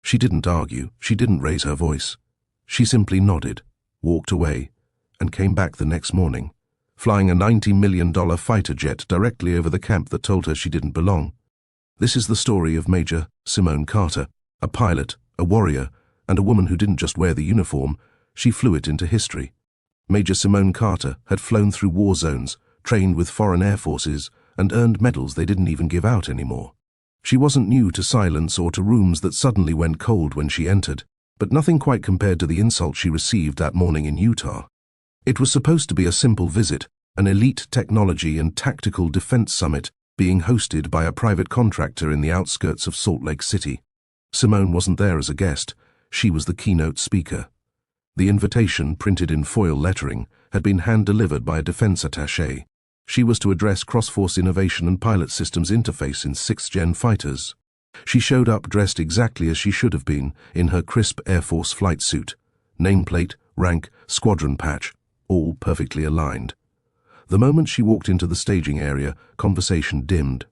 She didn't argue, she didn't raise her voice. She simply nodded, walked away, and came back the next morning, flying a $90 million fighter jet directly over the camp that told her she didn't belong. This is the story of Major Simone Carter, a pilot, a warrior, and a woman who didn't just wear the uniform, she flew it into history. Major Simone Carter had flown through war zones, trained with foreign air forces, and earned medals they didn't even give out anymore. She wasn't new to silence or to rooms that suddenly went cold when she entered, but nothing quite compared to the insult she received that morning in Utah. It was supposed to be a simple visit, an elite technology and tactical defense summit being hosted by a private contractor in the outskirts of Salt Lake City. Simone wasn't there as a guest, she was the keynote speaker. The invitation, printed in foil lettering, had been hand-delivered by a defense attaché. She was to address cross-force innovation and pilot systems interface in 6th-gen fighters. She showed up dressed exactly as she should have been, in her crisp Air Force flight suit. Nameplate, rank, squadron patch, all perfectly aligned. The moment she walked into the staging area, conversation dimmed.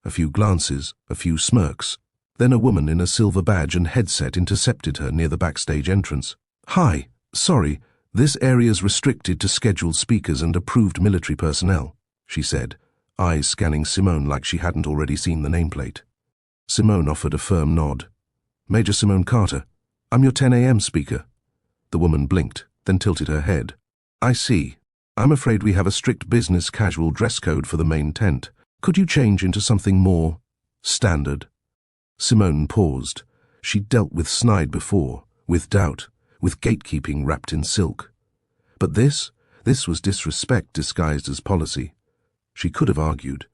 A few glances, a few smirks. Then a woman in a silver badge and headset intercepted her near the backstage entrance. "Hi, sorry, this area's restricted to scheduled speakers and approved military personnel," she said, eyes scanning Simone like she hadn't already seen the nameplate. Simone offered a firm nod. "Major Simone Carter, I'm your 10 a.m. speaker." The woman blinked, then tilted her head. "I see. I'm afraid we have a strict business casual dress code for the main tent. Could you change into something more standard?" Simone paused. She'd dealt with snide before, with doubt, with gatekeeping wrapped in silk. But this was disrespect disguised as policy. She could have argued,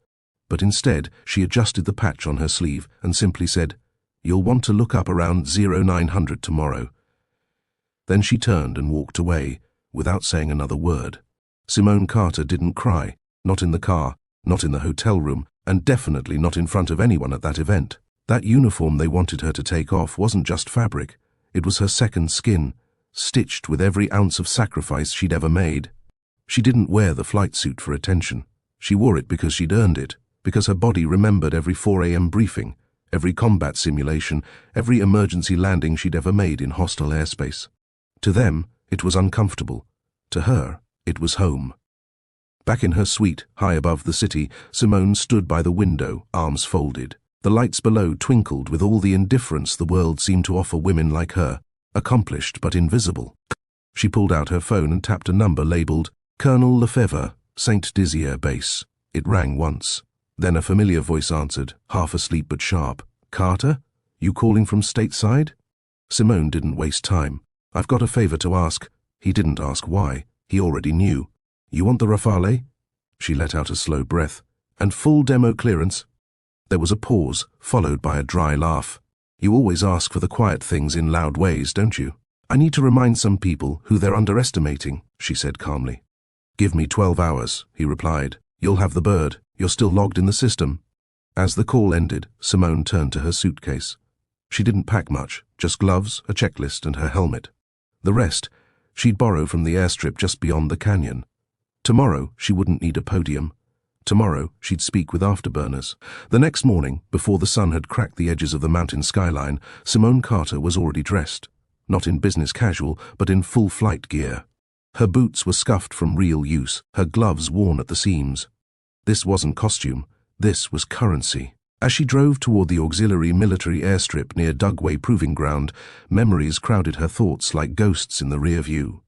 but instead she adjusted the patch on her sleeve and simply said, "You'll want to look up around 0900 tomorrow." Then she turned and walked away, without saying another word. Simone Carter didn't cry, not in the car, not in the hotel room, and definitely not in front of anyone at that event. That uniform they wanted her to take off wasn't just fabric. It was her second skin, stitched with every ounce of sacrifice she'd ever made. She didn't wear the flight suit for attention. She wore it because she'd earned it, because her body remembered every 4 a.m. briefing, every combat simulation, every emergency landing she'd ever made in hostile airspace. To them, it was uncomfortable. To her, it was home. Back in her suite, high above the city, Simone stood by the window, arms folded. The lights below twinkled with all the indifference the world seemed to offer women like her, accomplished but invisible. She pulled out her phone and tapped a number labeled Colonel Lefebvre, St. Dizier Base. It rang once. Then a familiar voice answered, half asleep but sharp. "Carter? You calling from stateside?" Simone didn't waste time. "I've got a favor to ask." He didn't ask why. He already knew. "You want the Rafale?" She let out a slow breath. "And full demo clearance?" There was a pause, followed by a dry laugh. "You always ask for the quiet things in loud ways, don't you?" "I need to remind some people who they're underestimating," she said calmly. "Give me 12 hours, he replied. "You'll have the bird. You're still logged in the system." As the call ended, Simone turned to her suitcase. She didn't pack much, just gloves, a checklist, and her helmet. The rest, she'd borrow from the airstrip just beyond the canyon. Tomorrow, she wouldn't need a podium. Tomorrow, she'd speak with afterburners. The next morning, before the sun had cracked the edges of the mountain skyline, Simone Carter was already dressed. Not in business casual, but in full flight gear. Her boots were scuffed from real use, her gloves worn at the seams. This wasn't costume, this was currency. As she drove toward the auxiliary military airstrip near Dugway Proving Ground, memories crowded her thoughts like ghosts in the rear view.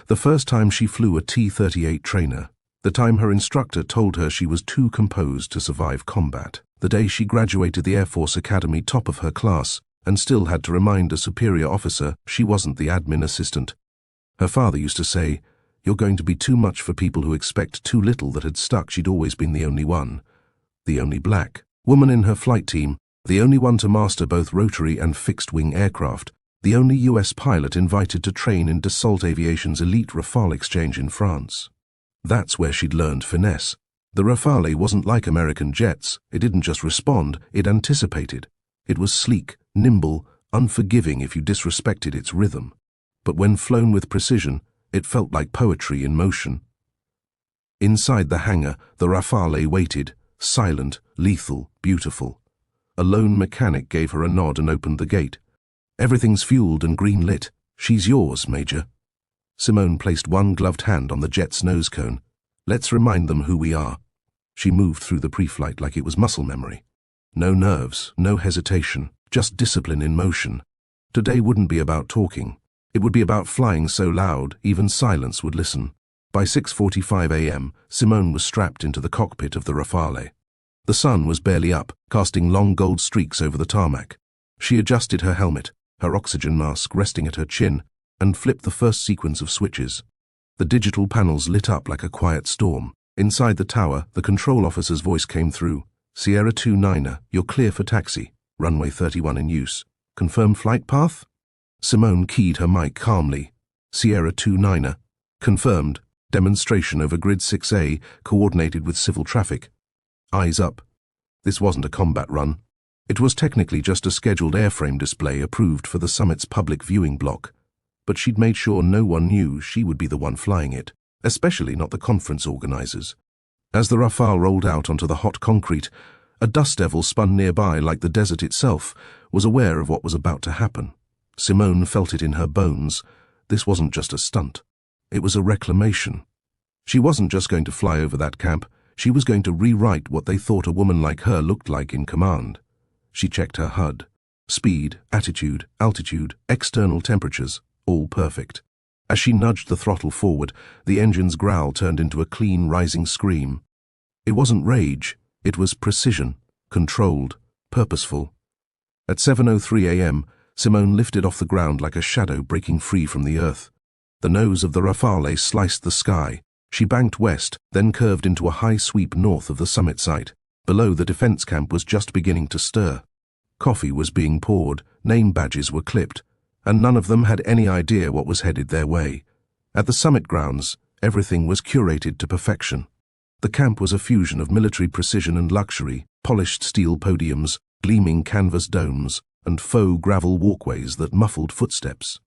The first time she flew a T-38 trainer. The time her instructor told her she was too composed to survive combat. The day she graduated the Air Force Academy top of her class and still had to remind a superior officer she wasn't the admin assistant. Her father used to say, "You're going to be too much for people who expect too little," that had stuck. She'd always been the only one. The only black woman in her flight team, the only one to master both rotary and fixed-wing aircraft, the only US pilot invited to train in Dassault Aviation's elite Rafale exchange in France. That's where she'd learned finesse. The Rafale wasn't like American jets. It didn't just respond, it anticipated. It was sleek, nimble, unforgiving if you disrespected its rhythm. But when flown with precision, it felt like poetry in motion. Inside the hangar, the Rafale waited, silent, lethal, beautiful. A lone mechanic gave her a nod and opened the gate. Everything's fueled and green lit. She's yours, Major. Simone placed one gloved hand on the jet's nose cone. Let's remind them who we are. She moved through the pre-flight like it was muscle memory. No nerves, no hesitation, just discipline in motion. Today wouldn't be about talking. It would be about flying so loud, even silence would listen. By 6:45 a.m., Simone was strapped into the cockpit of the Rafale. The sun was barely up, casting long gold streaks over the tarmac. She adjusted her helmet, her oxygen mask resting at her chin, and flipped the first sequence of switches. The digital panels lit up like a quiet storm. Inside the tower, the control officer's voice came through. Sierra 29er, you're clear for taxi. Runway 31 in use. Confirmed flight path? Simone keyed her mic calmly. Sierra 29er. Confirmed. Demonstration over Grid 6A, coordinated with civil traffic. Eyes up. This wasn't a combat run. It was technically just a scheduled airframe display approved for the summit's public viewing block. But she'd made sure no one knew she would be the one flying it, especially not the conference organizers. As the Rafale rolled out onto the hot concrete, a dust devil spun nearby like the desert itself, was aware of what was about to happen. Simone felt it in her bones. This wasn't just a stunt. It was a reclamation. She wasn't just going to fly over that camp, she was going to rewrite what they thought a woman like her looked like in command. She checked her HUD. Speed, attitude, altitude, external temperatures, all perfect. As she nudged the throttle forward, the engine's growl turned into a clean, rising scream. It wasn't rage, it was precision, controlled, purposeful. At 7:03 a.m., Simone lifted off the ground like a shadow breaking free from the earth. The nose of the Rafale sliced the sky. She banked west, then curved into a high sweep north of the summit site. Below, the defense camp was just beginning to stir. Coffee was being poured, name badges were clipped, and none of them had any idea what was headed their way. At the summit grounds, everything was curated to perfection. The camp was a fusion of military precision and luxury, polished steel podiums, gleaming canvas domes, and faux gravel walkways that muffled footsteps.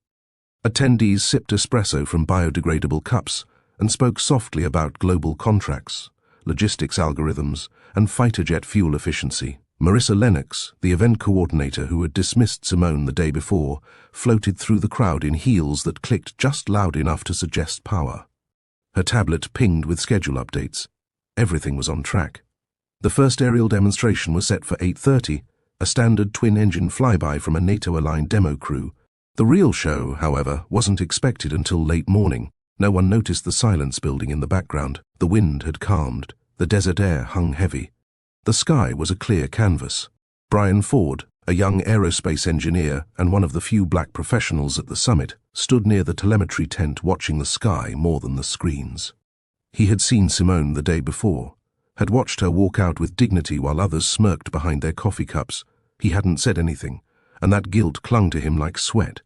Attendees sipped espresso from biodegradable cups and spoke softly about global contracts, logistics algorithms, and fighter jet fuel efficiency. Marissa Lennox, the event coordinator who had dismissed Simone the day before, floated through the crowd in heels that clicked just loud enough to suggest power. Her tablet pinged with schedule updates. Everything was on track. The first aerial demonstration was set for 8:30, a standard twin-engine flyby from a NATO-aligned demo crew. The real show, however, wasn't expected until late morning. No one noticed the silence building in the background. The wind had calmed. The desert air hung heavy. The sky was a clear canvas. Brian Ford, a young aerospace engineer and one of the few black professionals at the summit, stood near the telemetry tent watching the sky more than the screens. He had seen Simone the day before, had watched her walk out with dignity while others smirked behind their coffee cups. He hadn't said anything, and that guilt clung to him like sweat.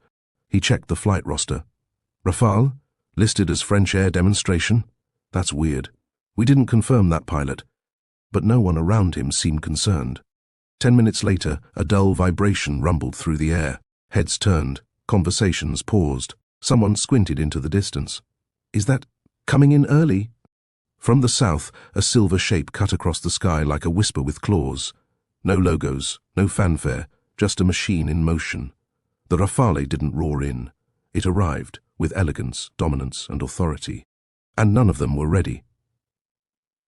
He checked the flight roster. Rafale? Listed as French air demonstration? That's weird. We didn't confirm that pilot. But no one around him seemed concerned. 10 minutes later, a dull vibration rumbled through the air. Heads turned. Conversations paused. Someone squinted into the distance. Is that coming in early? From the south, a silver shape cut across the sky like a whisper with claws. No logos, no fanfare, just a machine in motion. The Rafale didn't roar in. It arrived, with elegance, dominance, and authority. And none of them were ready.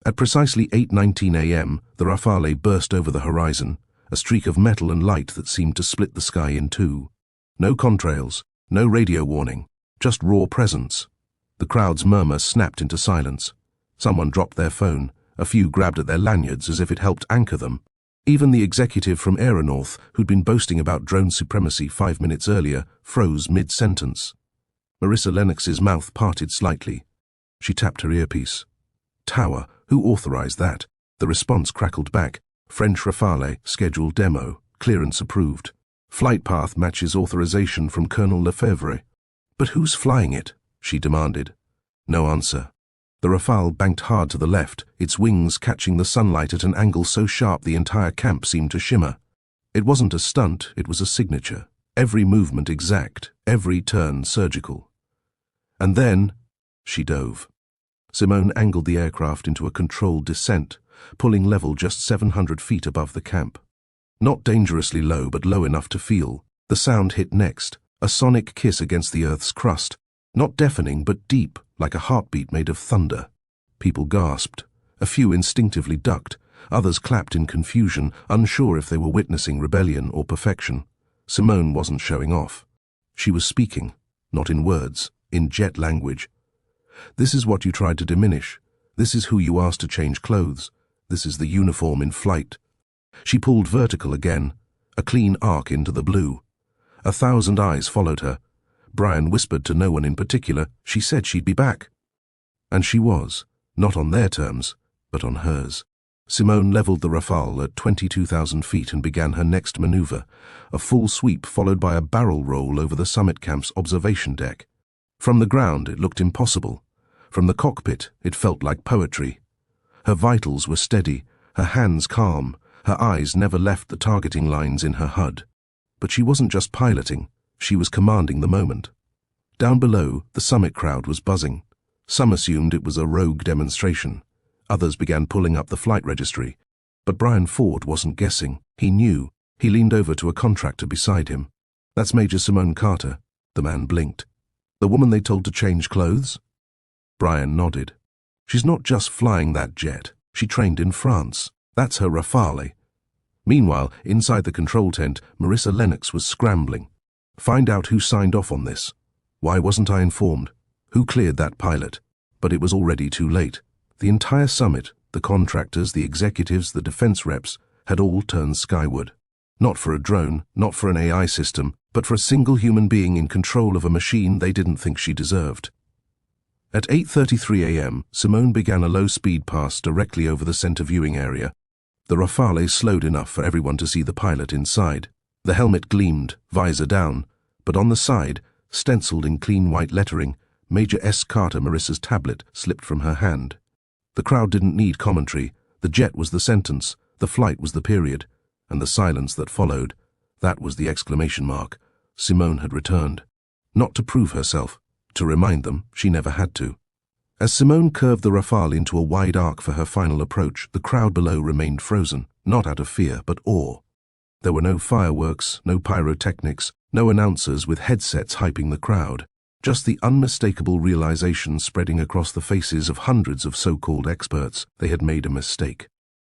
At precisely 8:19 a.m., the Rafale burst over the horizon, a streak of metal and light that seemed to split the sky in two. No contrails, no radio warning, just raw presence. The crowd's murmur snapped into silence. Someone dropped their phone. A few grabbed at their lanyards as if it helped anchor them. Even the executive from Aeronorth, who'd been boasting about drone supremacy 5 minutes earlier, froze mid-sentence. Marissa Lennox's mouth parted slightly. She tapped her earpiece. Tower, who authorized that? The response crackled back. French Rafale, scheduled demo, clearance approved. Flight path matches authorization from Colonel Lefebvre. But who's flying it? She demanded. No answer. The Rafale banked hard to the left, its wings catching the sunlight at an angle so sharp the entire camp seemed to shimmer. It wasn't a stunt, it was a signature. Every movement exact, every turn surgical. And then, she dove. Simone angled the aircraft into a controlled descent, pulling level just 700 feet above the camp. Not dangerously low, but low enough to feel. The sound hit next, a sonic kiss against the Earth's crust, not deafening but deep, like a heartbeat made of thunder. People gasped. A few instinctively ducked. Others clapped in confusion, unsure if they were witnessing rebellion or perfection. Simone wasn't showing off. She was speaking, not in words, in jet language. This is what you tried to diminish. This is who you asked to change clothes. This is the uniform in flight. She pulled vertical again, a clean arc into the blue. 1,000 eyes followed her. Brian whispered to no one in particular. She said she'd be back. And she was, not on their terms, but on hers. Simone leveled the Rafale at 22,000 feet and began her next maneuver, a full sweep followed by a barrel roll over the summit camp's observation deck. From the ground it looked impossible. From the cockpit it felt like poetry. Her vitals were steady, her hands calm, her eyes never left the targeting lines in her HUD. But she wasn't just piloting, she was commanding the moment. Down below, the summit crowd was buzzing. Some assumed it was a rogue demonstration. Others began pulling up the flight registry. But Brian Ford wasn't guessing. He knew. He leaned over to a contractor beside him. "That's Major Simone Carter." The man blinked. "The woman they told to change clothes?" Brian nodded. "She's not just flying that jet. She trained in France. That's her Rafale." Meanwhile, inside the control tent, Marissa Lennox was scrambling. "Find out who signed off on this. Why wasn't I informed? Who cleared that pilot?" But it was already too late. The entire summit, the contractors, the executives, the defense reps, had all turned skyward. Not for a drone, not for an AI system, but for a single human being in control of a machine they didn't think she deserved. At 8:33 a.m., Simone began a low-speed pass directly over the center viewing area. The Rafale slowed enough for everyone to see the pilot inside. The helmet gleamed, visor down, but on the side, stenciled in clean white lettering, Major S. Carter Marissa's tablet slipped from her hand. The crowd didn't need commentary. The jet was the sentence, the flight was the period, and the silence that followed, that was the exclamation mark. Simone had returned. Not to prove herself, to remind them she never had to. As Simone curved the Rafale into a wide arc for her final approach, the crowd below remained frozen, not out of fear, but awe. There were no fireworks, no pyrotechnics, no announcers with headsets hyping the crowd. Just the unmistakable realization spreading across the faces of hundreds of so-called experts they had made a mistake.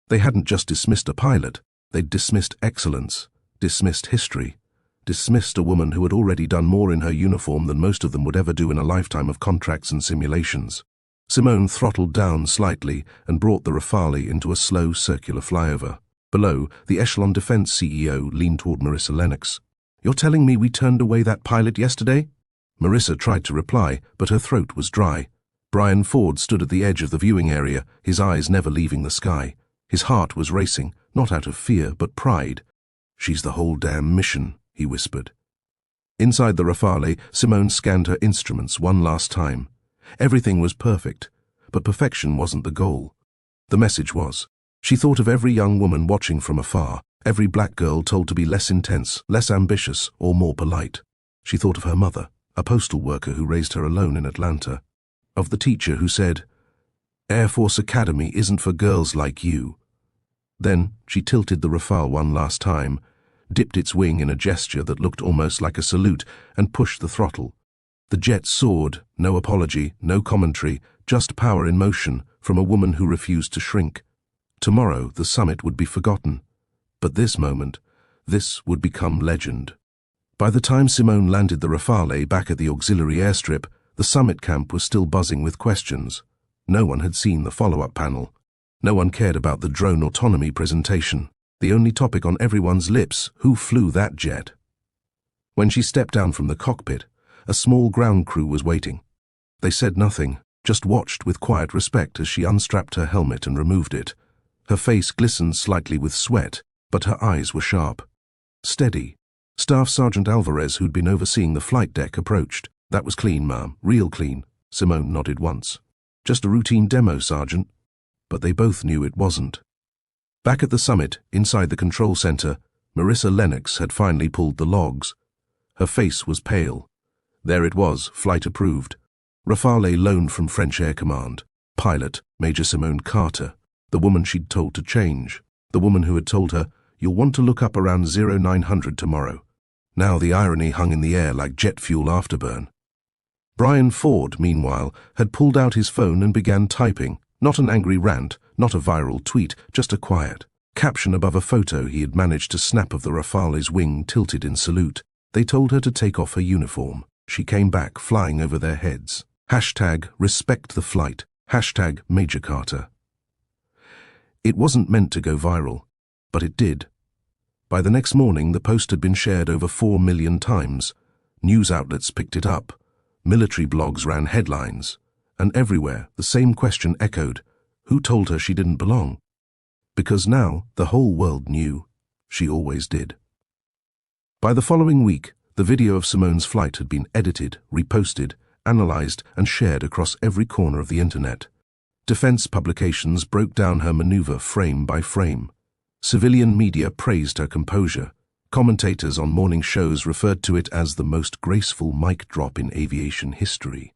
They hadn't just dismissed a pilot, they'd dismissed excellence, dismissed history, dismissed a woman who had already done more in her uniform than most of them would ever do in a lifetime of contracts and simulations. Simone throttled down slightly and brought the Rafale into a slow circular flyover. Below, the Echelon Defense CEO leaned toward Marissa Lennox. "You're telling me we turned away that pilot yesterday?" Marissa tried to reply, but her throat was dry. Brian Ford stood at the edge of the viewing area, his eyes never leaving the sky. His heart was racing, not out of fear, but pride. "She's the whole damn mission," he whispered. Inside the Rafale, Simone scanned her instruments one last time. Everything was perfect, but perfection wasn't the goal. The message was. She thought of every young woman watching from afar, every black girl told to be less intense, less ambitious, or more polite. She thought of her mother, a postal worker who raised her alone in Atlanta. Of the teacher who said, "Air Force Academy isn't for girls like you." Then she tilted the Rafale one last time, dipped its wing in a gesture that looked almost like a salute, and pushed the throttle. The jet soared, no apology, no commentary, just power in motion from a woman who refused to shrink. Tomorrow the summit would be forgotten. But this moment, this would become legend. By the time Simone landed the Rafale back at the auxiliary airstrip, the summit camp was still buzzing with questions. No one had seen the follow-up panel. No one cared about the drone autonomy presentation. The only topic on everyone's lips, who flew that jet? When she stepped down from the cockpit, a small ground crew was waiting. They said nothing, just watched with quiet respect as she unstrapped her helmet and removed it. Her face glistened slightly with sweat, but her eyes were sharp. Steady. Staff Sergeant Alvarez, who'd been overseeing the flight deck, approached. "That was clean, ma'am. Real clean." Simone nodded once. "Just a routine demo, Sergeant." But they both knew it wasn't. Back at the summit, inside the control center, Marissa Lennox had finally pulled the logs. Her face was pale. There it was, flight approved. Rafale loaned from French Air Command. Pilot, Major Simone Carter. The woman she'd told to change. The woman who had told her, "You'll want to look up around 0900 tomorrow." Now the irony hung in the air like jet fuel afterburn. Brian Ford, meanwhile, had pulled out his phone and began typing. Not an angry rant, not a viral tweet, just a quiet caption above a photo he had managed to snap of the Rafale's wing tilted in salute. They told her to take off her uniform. She came back, flying over their heads. #respect the flight. #Major Carter. It wasn't meant to go viral, but it did. By the next morning, the post had been shared over 4 million times. News outlets picked it up. Military blogs ran headlines. And everywhere, the same question echoed. Who told her she didn't belong? Because now, the whole world knew. She always did. By the following week, the video of Simone's flight had been edited, reposted, analyzed, and shared across every corner of the internet. Defense publications broke down her maneuver frame by frame. Civilian media praised her composure. Commentators on morning shows referred to it as the most graceful mic drop in aviation history.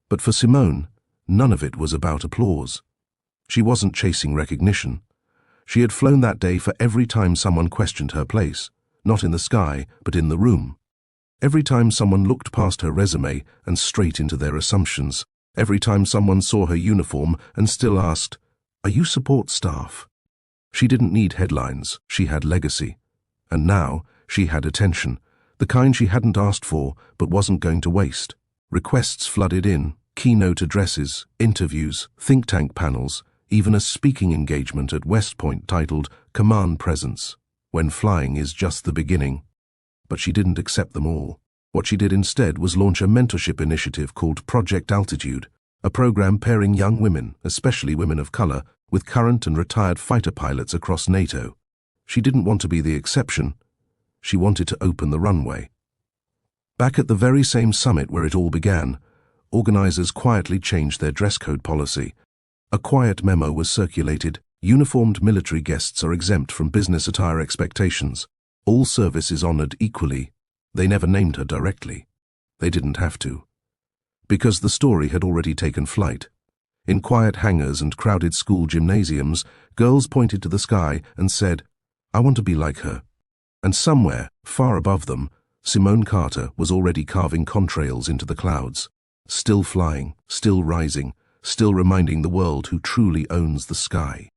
But for Simone, none of it was about applause. She wasn't chasing recognition. She had flown that day for every time someone questioned her place, not in the sky, but in the room. Every time someone looked past her resume and straight into their assumptions. Every time someone saw her uniform and still asked, "Are you support staff?" She didn't need headlines, she had legacy. And now, she had attention, the kind she hadn't asked for but wasn't going to waste. Requests flooded in, keynote addresses, interviews, think tank panels, even a speaking engagement at West Point titled Command Presence, when flying is just the beginning. But she didn't accept them all. What she did instead was launch a mentorship initiative called Project Altitude, a program pairing young women, especially women of color, with current and retired fighter pilots across NATO. She didn't want to be the exception. She wanted to open the runway. Back at the very same summit where it all began, organizers quietly changed their dress code policy. A quiet memo was circulated. Uniformed military guests are exempt from business attire expectations. All service is honored equally. They never named her directly. They didn't have to. Because the story had already taken flight. In quiet hangars and crowded school gymnasiums, girls pointed to the sky and said, "I want to be like her." And somewhere, far above them, Simone Carter was already carving contrails into the clouds. Still flying, still rising, still reminding the world who truly owns the sky.